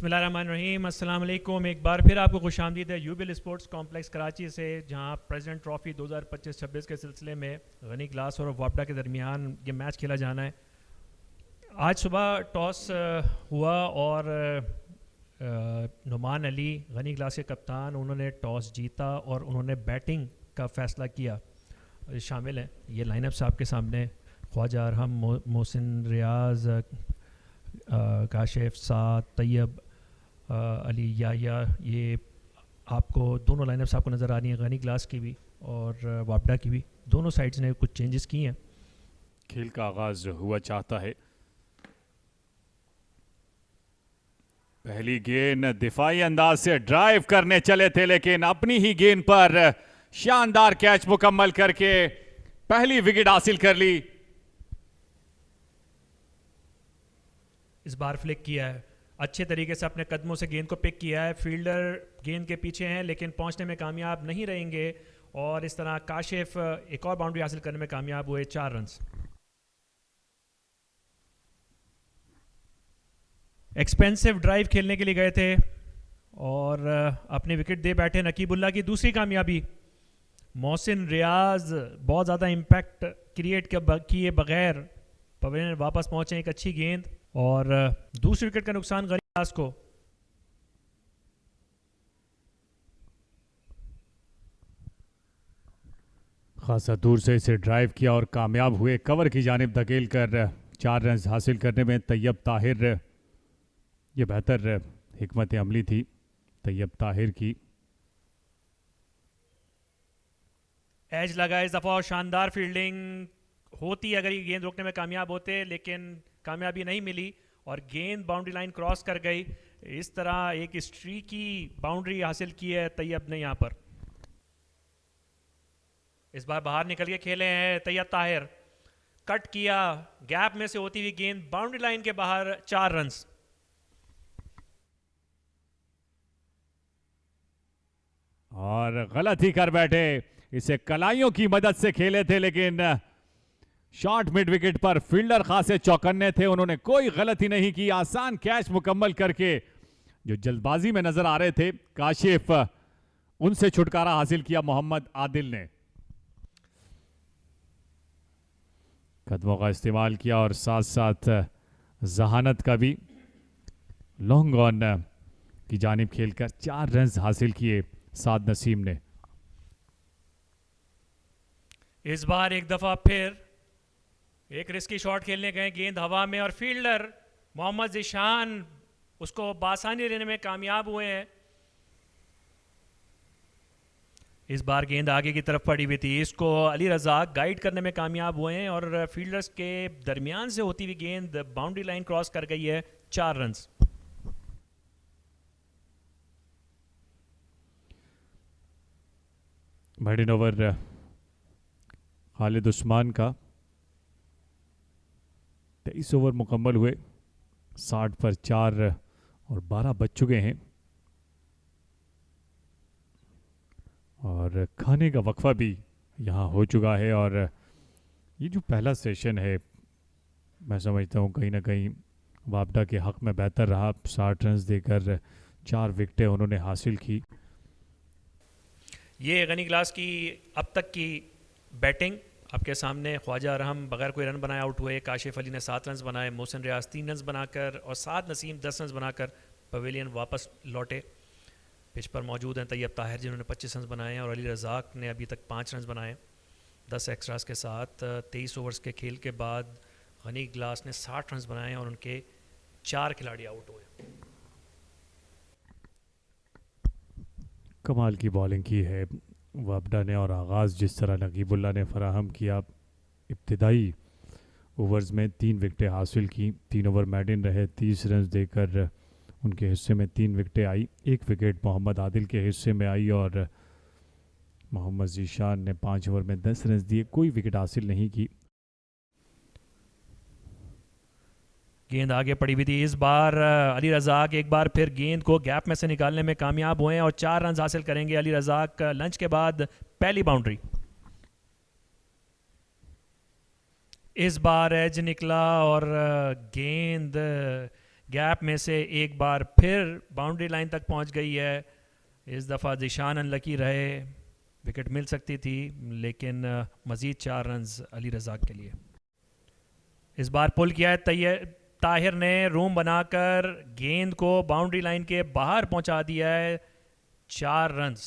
बिस्मिल्लाहिर्रहमानिर्रहीम, अस्सलाम वालेकुम। एक बार फिर आपको खुशामदीद है यूबिल स्पोर्ट्स कॉम्प्लेक्स कराची से, जहां प्रेसिडेंट ट्रॉफ़ी 2025-26 के सिलसिले में गनी ग्लास और वापडा के दरमियान ये मैच खेला जाना है। आज सुबह टॉस हुआ और नुमान अली गनी ग्लास के कप्तान, उन्होंने टॉस जीता और उन्होंने बैटिंग का फ़ैसला किया। शामिल हैं ये लाइनअप्स आपके सामने: ख्वाजा अरहम, मोहसिन रियाज, काशिफ, साद, तैयब, अली याया। ये आपको दोनों लाइनअप्स आपको नज़र आ रही हैं, गनी ग्लास की भी और वापडा की भी। दोनों साइड्स ने कुछ चेंजेस किए हैं। खेल का आगाज हुआ चाहता है। पहली गेंद दिफाई अंदाज से ड्राइव करने चले थे, लेकिन अपनी ही गेंद पर शानदार कैच मुकम्मल करके पहली विकेट हासिल कर ली। इस बार फ्लिक किया है, अच्छे तरीके से अपने कदमों से गेंद को पिक किया है। फील्डर गेंद के पीछे हैं लेकिन पहुंचने में कामयाब नहीं रहेंगे, और इस तरह काशिफ एक और बाउंड्री हासिल करने में कामयाब हुए, 4 रन्स। एक्सपेंसिव ड्राइव खेलने के लिए गए थे और अपनी विकेट दे बैठे नकीबुल्ला की दूसरी कामयाबी। मोहसिन रियाज बहुत ज़्यादा इम्पैक्ट क्रिएट किए बगैर पवेलियन वापस पहुंचे, एक अच्छी गेंद और दूसरी विकेट का नुकसान गनी ग्लास को। खासा दूर से इसे ड्राइव किया और कामयाब हुए, कवर की जानिब धकेल कर 4 रन हासिल करने में तैयब ताहिर। ये बेहतर हिकमत अमली थी तैयब ताहिर की। एज लगा इस दफ़ा और शानदार फील्डिंग होती अगर ये गेंद रोकने में कामयाब होते, लेकिन कामयाबी नहीं मिली और गेंद बाउंड्री लाइन क्रॉस कर गई। इस तरह एक स्ट्रीकी बाउंड्री हासिल की है तैयब ने यहाँ पर। इस बार बाहर निकल के खेले हैं तैयब ताहिर, कट किया, गैप में से होती हुई गेंद बाउंड्री लाइन के बाहर, 4 रन्स। और गलत ही कर बैठे, इसे कलाइयों की मदद से खेले थे, लेकिन शॉर्ट मिड विकेट पर फील्डर खासे चौकन्ने थे, उन्होंने कोई गलती नहीं की। आसान कैच मुकम्मल करके जो जल्दबाजी में नजर आ रहे थे काशिफ, उनसे छुटकारा हासिल किया मोहम्मद आदिल ने। कदमों का इस्तेमाल किया और साथ साथ जहानत का भी। लॉन्ग ऑन की जानिब खेलकर 4 रन हासिल किए साद नसीम ने। इस बार एक दफा फिर एक रिस्की शॉट खेलने गए, गेंद हवा में और फील्डर मोहम्मद जिशान उसको बासानी लेने में कामयाब हुए हैं। इस बार गेंद आगे की तरफ पड़ी हुई थी, इसको अली रज़ाक गाइड करने में कामयाब हुए हैं और फील्डर्स के दरमियान से होती हुई गेंद बाउंड्री लाइन क्रॉस कर गई है, 4 runs. Batting over Khalid Usman का 23 ओवर मुकम्मल हुए, 60 पर 4 और 12 बज चुके हैं और खाने का वक्फा भी यहाँ हो चुका है। और ये जो पहला सेशन है, मैं समझता हूँ कहीं ना कहीं वापडा के हक में बेहतर रहा। 60 रन देकर 4 विकेटें उन्होंने हासिल की। ये गनी ग्लास की अब तक की बैटिंग आपके सामने। ख्वाजा अरहम बगैर कोई रन बनाए आउट हुए, काशिफ अली ने 7 रन बनाए, मोहसिन रियाज 3 रन बनाकर और साद नसीम 10 रन बनाकर पवेलियन वापस लौटे। पिच पर मौजूद हैं तैयब ताहिर जिन्होंने 25 रन बनाए हैं और अली रज़ाक ने अभी तक 5 रन बनाए 10 एक्स्ट्रास के साथ। 23 ओवर्स के खेल के बाद गनी ग्लास ने 60 रन बनाए और उनके 4 खिलाड़ी आउट हुए। कमाल की बॉलिंग की है वापडा ने और आगाज़ जिस तरह नकीबुल्ला ने फराहम किया, इब्तिदाई ओवर्स में 3 विकेटें हासिल की। 3 ओवर मैडिन रहे, 30 रन देकर उनके हिस्से में 3 विकेटें आई। 1 विकेट मोहम्मद आदिल के हिस्से में आई और मोहम्मद जीशान ने 5 ओवर में 10 रन दिए, कोई विकेट हासिल नहीं की। गेंद आगे पड़ी हुई थी, इस बार अली रज़ाक एक बार फिर गेंद को गैप में से निकालने में कामयाब हुए हैं और 4 रन हासिल करेंगे अली रज़ाक। लंच के बाद पहली बाउंड्री। इस बार एज निकला और गैप में से एक बार फिर बाउंड्री लाइन तक पहुंच गई है। इस दफ़ा ज़ीशान अनलकी रहे, विकेट मिल सकती थी, लेकिन मज़ीद 4 रन्स अली रज़ाक के लिए। इस बार पुल किया है ताहिर ने, रूम बनाकर गेंद को बाउंड्री लाइन के बाहर पहुंचा दिया है। 4 रन्स।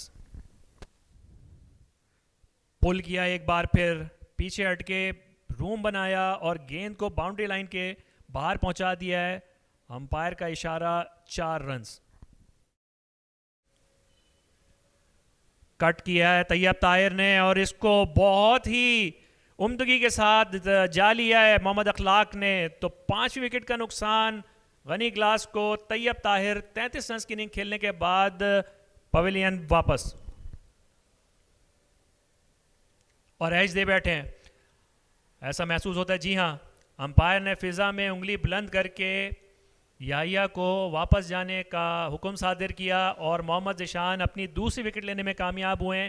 पुल किया एक बार फिर, पीछे हटके रूम बनाया और गेंद को बाउंड्री लाइन के बाहर पहुंचा दिया है। अंपायर का इशारा, 4 रन्स। कट किया है तैयब ताहिर ने और इसको बहुत ही उम्दगी के साथ जा लिया है मोहम्मद अखलाक ने। तो 5 विकेट का नुकसान गनी ग्लास को। तैयब ताहिर 33 रन की इनिंग खेलने के बाद पवेलियन वापस और एज दे बैठे हैं। ऐसा महसूस होता है, जी हाँ, अंपायर ने फिजा में उंगली बुलंद करके याहिया को वापस जाने का हुक्म सादिर किया और मोहम्मद ज़ीशान अपनी दूसरी विकेट लेने में कामयाब हुए।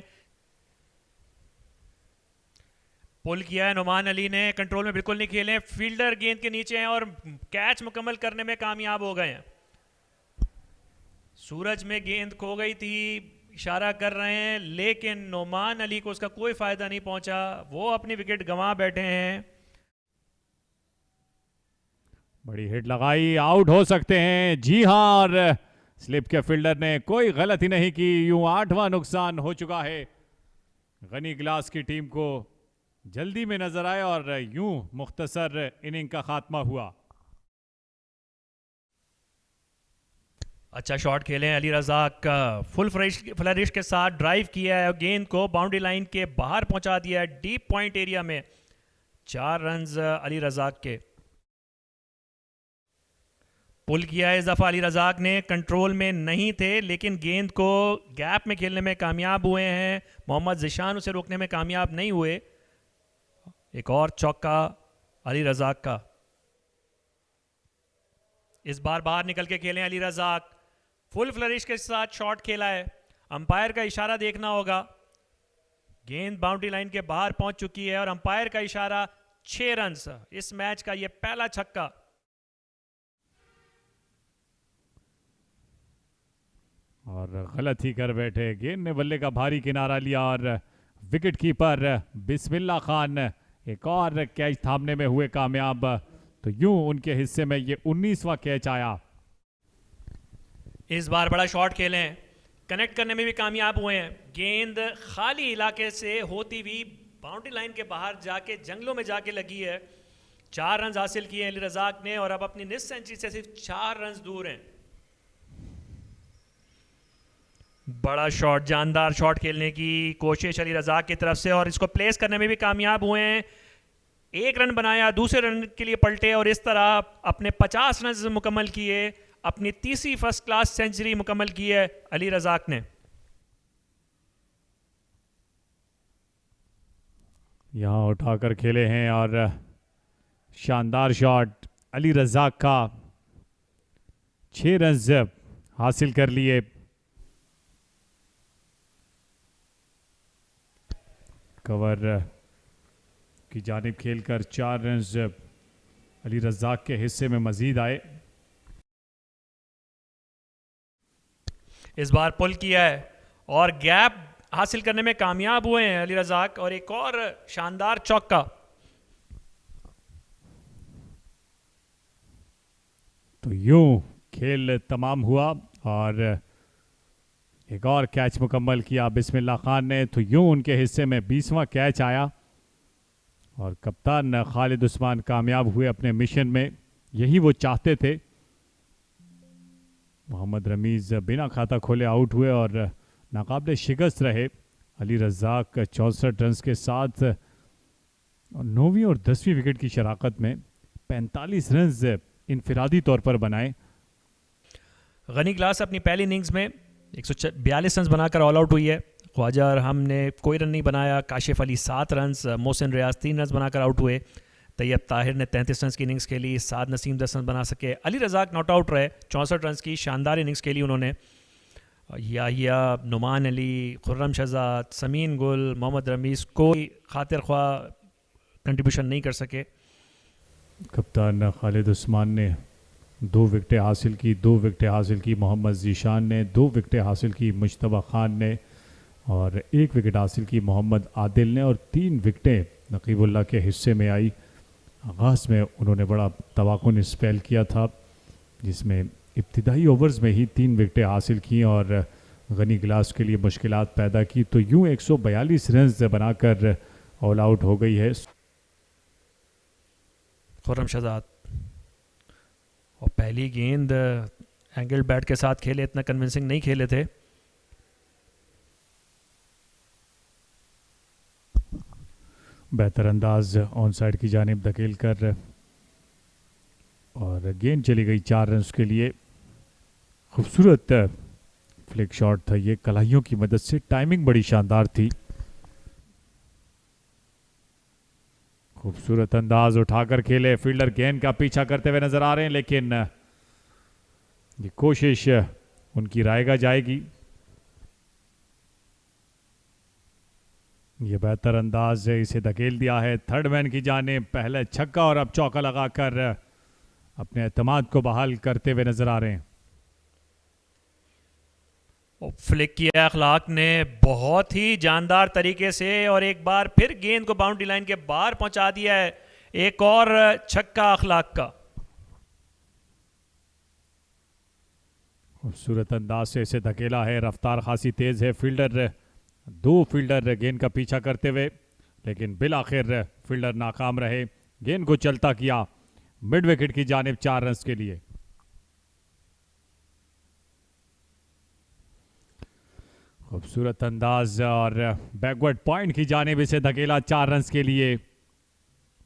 पुल किया है नुमान अली ने, कंट्रोल में बिल्कुल नहीं खेले, फील्डर गेंद के नीचे हैं और कैच मुकम्मल करने में कामयाब हो गए हैं। सूरज में गेंद खो गई थी, इशारा कर रहे हैं, लेकिन नुमान अली को उसका कोई फायदा नहीं पहुंचा, वो अपनी विकेट गंवा बैठे हैं। बड़ी हिट लगाई, आउट हो सकते हैं, जी हाँ, और स्लिप के फील्डर ने कोई गलती नहीं की। यूं 8वां नुकसान हो चुका है। गनी ग्लास की टीम को जल्दी में नजर आए और यूं मुख्तसर इनिंग का खात्मा हुआ। अच्छा शॉट खेले अली रज़ाक का, फुल फ्लरिश के साथ ड्राइव किया है और गेंद को बाउंड्री लाइन के बाहर पहुंचा दिया है डीप पॉइंट एरिया में। 4 रन्स अली रज़ाक के। पुल किया है इस दफ़ा अली रज़ाक ने, कंट्रोल में नहीं थे लेकिन गेंद को गैप में खेलने में कामयाब हुए हैं। मोहम्मद ज़ीशान उसे रोकने में कामयाब नहीं हुए। एक और चौका अली रज़ाक का। इस बार बाहर निकल के खेलें अली रज़ाक, फुल फ्लरिश के साथ शॉट खेला है। अंपायर का इशारा देखना होगा। गेंद बाउंड्री लाइन के बाहर पहुंच चुकी है और अंपायर का इशारा 6 रन्स। इस मैच का यह पहला छक्का। और गलत ही कर बैठे, गेंद ने बल्ले का भारी किनारा लिया और विकेट कीपर बिस्मिल्लाह खान एक और कैच थामने में हुए कामयाब। तो यूं उनके हिस्से में ये 19वां कैच आया। इस बार बड़ा शॉट खेले हैं, कनेक्ट करने में भी कामयाब हुए हैं। गेंद खाली इलाके से होती हुई बाउंड्री लाइन के बाहर जाके जंगलों में जाके लगी है। 4 रन हासिल किए अली रज़ाक ने और अब अपनी निस सेंचुरी से सिर्फ 4 रन दूर हैं। बड़ा शॉट, जानदार शॉट खेलने की कोशिश अली रज़ाक की तरफ से और इसको प्लेस करने में भी कामयाब हुए हैं। 1 रन बनाया, दूसरे रन के लिए पलटे और इस तरह अपने 50 रन मुकम्मल किए। अपनी तीसरी फर्स्ट क्लास सेंचुरी मुकम्मल की है अली रज़ाक ने। यहां उठाकर खेले हैं और शानदार शॉट अली रज़ाक का। 6 रन हासिल कर लिए। कवर की जानिब खेलकर 4 रन अली रज़ाक के हिस्से में मजीद आए। इस बार पुल किया है और गैप हासिल करने में कामयाब हुए हैं अली रज़ाक और एक और शानदार चौका। तो यूं खेल तमाम हुआ और एक और कैच मुकम्मल किया बिस्मिल्लाह खान ने। तो यूं उनके हिस्से में 20वां कैच आया और कप्तान खालिद उस्मान कामयाब हुए अपने मिशन में। यही वो चाहते थे। मोहम्मद रमीज़ बिना खाता खोले आउट हुए और नाकाबिले शिकस्त रहे। अली रज़ाक 64 रन के साथ 9वीं और 10वीं विकेट की शराकत में 45 रन इनफिरादी तौर पर बनाए। गनी ग्लास अपनी पहली इनिंग्स में 142 रन बनाकर ऑल आउट हुई है। ख्वाजा अरहम ने कोई रन नहीं बनाया। काशिफ अली 7 रन, मोहसिन रियाज 3 रन बनाकर आउट हुए। तैयब ताहिर ने 33 रन की इनिंग्स खेली। साद नसीम 10 रन बना सके। अली रज़ाक नॉट आउट रहे, 64 रन की शानदार इनिंग्स खेली उन्होंने। याहिया, नुमान अली, खुर्रम शहजाद, समीन गुल, मोहम्मद रमीज़ कोई खातिर ख्वाह कंट्रीब्यूशन नहीं कर सके। कप्तान खालिद उस्मान ने 2 विकेटें हासिल की, 2 विकेटें हासिल की मोहम्मद जीशान ने, 2 विकेटें हासिल की मुश्तबा खान ने और 1 विकेट हासिल की मोहम्मद आदिल ने और 3 विकेटें नकीबुल्लाह के हिस्से में आई। आगाज़ में उन्होंने बड़ा तवाकुन स्पेल किया था जिसमें इब्तिदाई ओवर्स में ही 3 विकेटें हासिल की और गनी गिलास के लिए मुश्किलात पैदा की। तो यूं 142 रन बनाकर ऑल आउट हो गई है खुर्रम शहजाद। और पहली गेंद एंगल बैट के साथ खेले, इतना कन्विंसिंग नहीं खेले थे। बेहतर अंदाज ऑन साइड की जानिब धकेल कर और गेंद चली गई 4 रन के लिए। खूबसूरत फ्लिक शॉट था ये, कलाइयों की मदद से, टाइमिंग बड़ी शानदार थी। खूबसूरत अंदाज उठाकर खेले, फील्डर गेंद का पीछा करते हुए नजर आ रहे हैं लेकिन ये कोशिश उनकी रायगा जाएगी। ये बेहतर अंदाज है, इसे धकेल दिया है थर्ड मैन की जाने, पहले छक्का और अब चौका लगाकर अपने एतमाद को बहाल करते हुए नजर आ रहे हैं। फ्लिक किया अखलाक ने बहुत ही जानदार तरीके से और एक बार फिर गेंद को बाउंड्री लाइन के बाहर पहुंचा दिया है। एक और छक्का अखलाक का। खूबसूरत अंदाज से इसे धकेला है, रफ्तार खासी तेज है, फील्डर 2 फील्डर गेंद का पीछा करते हुए लेकिन बिल आखिर फील्डर नाकाम रहे। गेंद को चलता किया मिड विकेट की जानिब 4 रन के लिए। खूबसूरत अंदाज और बैकवर्ड पॉइंट की जानिब इसे धकेला 4 रन के लिए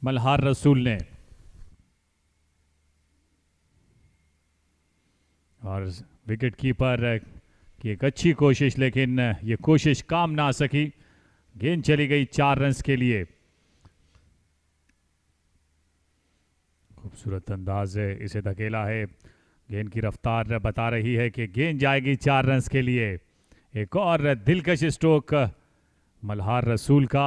मल्हार रसूल ने। और विकेट कीपर की एक अच्छी कोशिश लेकिन ये कोशिश काम ना आ सकी। गेंद चली गई 4 रन के लिए। खूबसूरत अंदाज है, इसे धकेला है, गेंद की रफ्तार बता रही है कि गेंद जाएगी 4 रन के लिए। एक और दिलकश स्ट्रोक मल्हार रसूल का।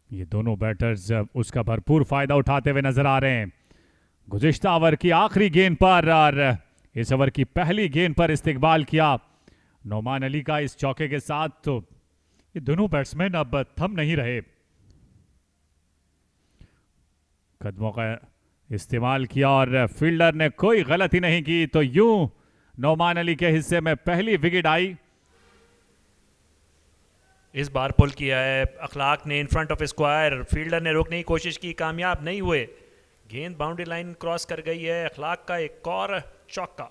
ये दोनों बैटर्स उसका भरपूर फायदा उठाते हुए नजर आ रहे हैं। गुज़िश्ता ओवर की आखिरी गेंद पर और इस ओवर की पहली गेंद पर इस्तिकबाल किया नोमान अली का इस चौके के साथ। तो ये दोनों बैट्समैन अब थम नहीं रहे, कदमों का इस्तेमाल किया और फील्डर ने कोई गलती नहीं की। तो यूं नोमान अली के हिस्से में पहली विकेट आई। इस बार पुल किया है अखलाक ने in front of square, fielder ने रोकने की कोशिश की, कामयाब नहीं हुए। गेंद बाउंड्री लाइन क्रॉस कर गई है। अखलाक का एक और चौका।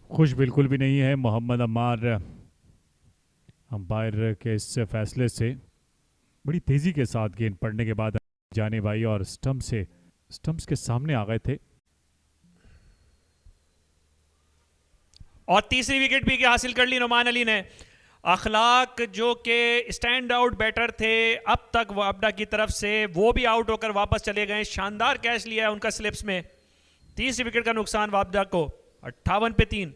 खुश बिल्कुल भी नहीं है मोहम्मद अम्मार अंपायर के इस फैसले से। बड़ी तेजी के साथ गेंद पड़ने के बाद जाने भाई और स्टंप्स के सामने आ गए थे। और तीसरी विकेट भी हासिल कर ली नोमान अली ने। अखलाक जो कि स्टैंड आउट बैटर थे अब तक वापडा की तरफ से, वो भी आउट होकर वापस चले गए। शानदार कैच लिया है उनका स्लिप्स में। तीसरी विकेट का नुकसान वापडा को 58 पे 3।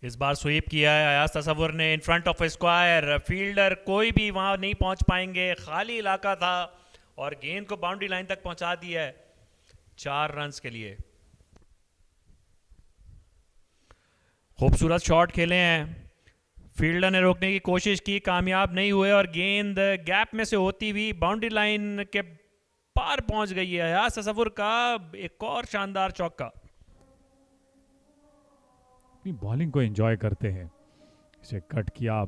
इस बार स्वीप किया है अयाज तसव्वुर ने in front of square, fielder कोई भी वहां नहीं पहुंच पाएंगे, खाली इलाका था और गेंद को बाउंड्री लाइन तक पहुंचा दिया है 4 रन के लिए। खूबसूरत शॉट खेले हैं, फील्डर ने रोकने की कोशिश की, कामयाब नहीं हुए और गेंद गैप में से होती हुई बाउंड्री लाइन के पार पहुंच गई है। अयाज तसव्वुर का एक और शानदार चौका। अपनी बॉलिंग को एंजॉय करते हैं, इसे कट किया,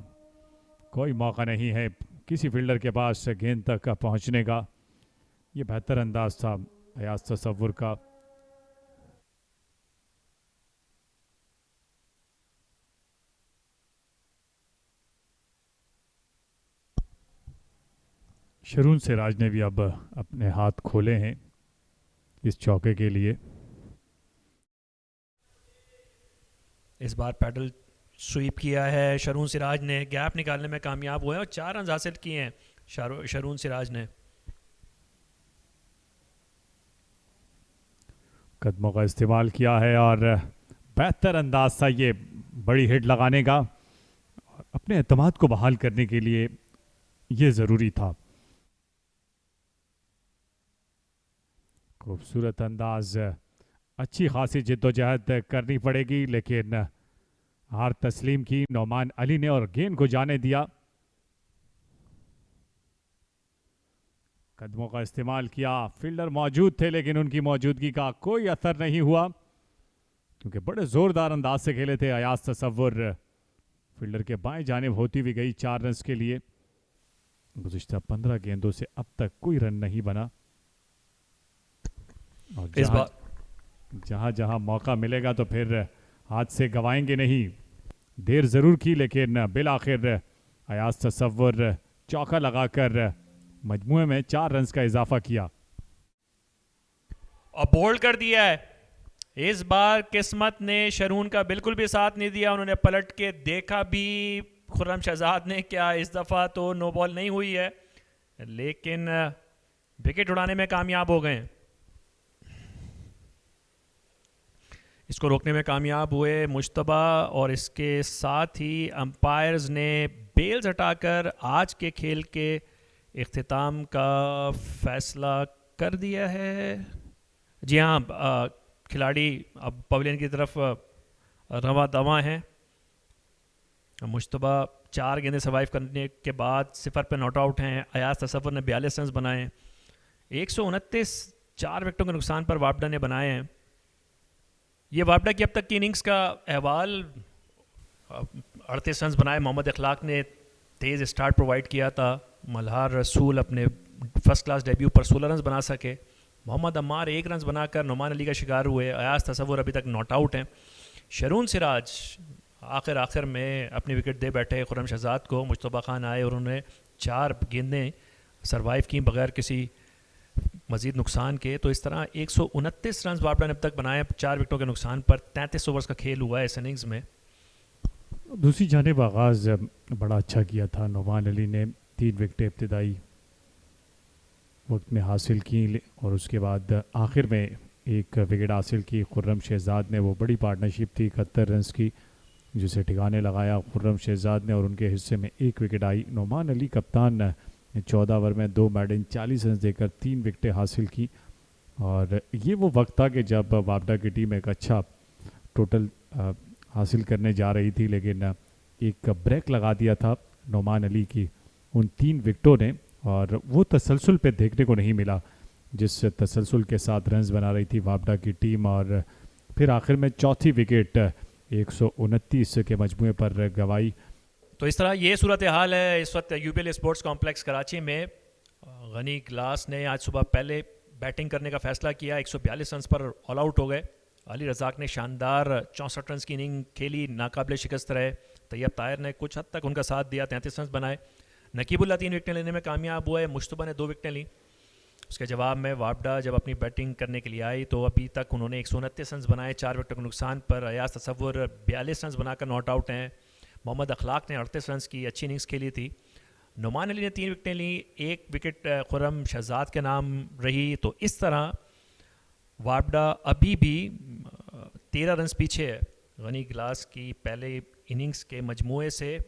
कोई मौका नहीं है किसी फील्डर के पास गेंद तक पहुंचने का। ये बेहतर अंदाज था अयाज तसव्वुर का। शरून सिराज ने भी अब अपने हाथ खोले हैं इस चौके के लिए। इस बार पैडल स्वीप किया है शरून सिराज ने, गैप निकालने में कामयाब हुए और 4 रन हासिल किए हैं शरून सिराज ने। कदमों का इस्तेमाल किया है और बेहतर अंदाज था ये बड़ी हिट लगाने का। अपने एतमाद को बहाल करने के लिए ये ज़रूरी था। खूबसूरत अंदाज, अच्छी खासी जिद्दोजहद करनी पड़ेगी, लेकिन हार तस्लीम की नौमान अली ने और गेंद को जाने दिया। कदमों का इस्तेमाल किया, फील्डर मौजूद थे लेकिन उनकी मौजूदगी का कोई असर नहीं हुआ, क्योंकि बड़े जोरदार अंदाज से खेले थे अयाज तसव्वुर। फील्डर के बाएं जानिब होती हुई गई 4 रन के लिए। गुज़िश्ता 15 गेंदों से अब तक कोई रन नहीं बना, और इस बार जहां जहां मौका मिलेगा तो फिर हाथ से गवाएंगे नहीं। देर ज़रूर की लेकिन बिल आखिर अयाज तसव्वुर चौका लगाकर मजमुए में 4 रन का इजाफा किया और बोल्ड कर दिया है। इस बार किस्मत ने शरून का बिल्कुल भी साथ नहीं दिया। उन्होंने पलट के देखा भी खुर्रम शहजाद ने क्या, इस दफ़ा तो नो बॉल नहीं हुई है, लेकिन विकेट उड़ाने में कामयाब हो गए। इसको रोकने में कामयाब हुए मुश्तबा, और इसके साथ ही अंपायर्स ने बेल्स हटाकर आज के खेल के इख्तिताम का फैसला कर दिया है। जी हाँ, खिलाड़ी अब पवेलियन की तरफ रवा दवा हैं। मुश्तबा 4 गेंदें सर्वाइव करने के बाद 0 पे नॉट आउट हैं। अयाज तसव्वुर ने 42 रन बनाए। 129 4 विकेटों के नुकसान पर वापडा ने बनाए हैं। ये वापडा की अब तक की इनिंग्स का अहवाल, 38 रन बनाए। मोहम्मद अखलाक ने तेज़ स्टार्ट प्रोवाइड किया था। मल्हार रसूल अपने फर्स्ट क्लास डेब्यू पर 16 रन बना सके। मोहम्मद अम्मार 1 रन बनाकर नुमान अली का शिकार हुए। अयाज तसव्वुर अभी तक नॉट आउट हैं। शरून सिराज आखिर में अपनी विकेट दे बैठे खुर्रम शहजाद को। मुश्तबा खान आए और उन्होंने 4 गेंदें सर्वाइव की बगैर किसी मजीद नुकसान के। तो इस तरह 129 रन वापडा ने अब तक बनाए 4 विकेटों के नुकसान पर। 33 ओवर्स का खेल हुआ है इस इनिंग्स में। दूसरी जानिब आगाज़ बड़ा अच्छा किया था नुमान अली ने। 3 विकेटें इब्तिदाई वक्त में हासिल की, और उसके बाद आखिर में 1 विकेट हासिल की खुर्रम शहजाद ने। वो बड़ी पार्टनरशिप थी 71 रन की, जिसे ठिकाने लगाया खुर्रम शहजाद ने, और उनके हिस्से में 1 विकेट आई। नुमान अली कप्तान ने 14 ओवर में 2 मेडन 40 रन देकर 3 विकेटें हासिल की। और ये वो वक्त था कि जब वापडा की टीम एक अच्छा टोटल हासिल करने जा रही थी, लेकिन एक ब्रेक लगा दिया था नुमान अली की उन 3 विकेटों ने, और वो तसलसल पे देखने को नहीं मिला जिस तसलसल के साथ रन्स बना रही थी वापडा की टीम। और फिर आखिर में चौथी विकेट 129 के मजमुए पर गवाई। तो इस तरह ये सूरत हाल है इस वक्त यूपीएल स्पोर्ट्स कॉम्प्लेक्स कराची में। गनी ग्लास ने आज सुबह पहले बैटिंग करने का फैसला किया। 142 रन पर ऑल आउट हो गए। अली रज़ाक ने शानदार 64 रन की इनिंग खेली, नाकाबिले शिकस्त रहे। तैयब ताहिर ने कुछ हद तक उनका साथ दिया, 33 रन बनाए। नकीबुल्ला 3 विकेटें लेने में कामयाब हुए। मुश्तबा ने 2 विकेटें ली। उसके जवाब में वापडा जब अपनी बैटिंग करने के लिए आई तो अभी तक उन्होंने 129 रन बनाए 4 विकेटों के नुकसान पर। अयाज तसव्वुर 42 रन बनाकर नॉट आउट हैं। मोहम्मद अखलाक ने 38 रन की अच्छी इनिंग्स खेली थी। नुमान अली ने 3 विकेटें ली, 1 विकेट खुर्रम शहजाद के नाम रही। तो इस तरह वापडा अभी भी 13 रन पीछे है गनी ग्लास की पहले इनिंग्स के मजमूए से।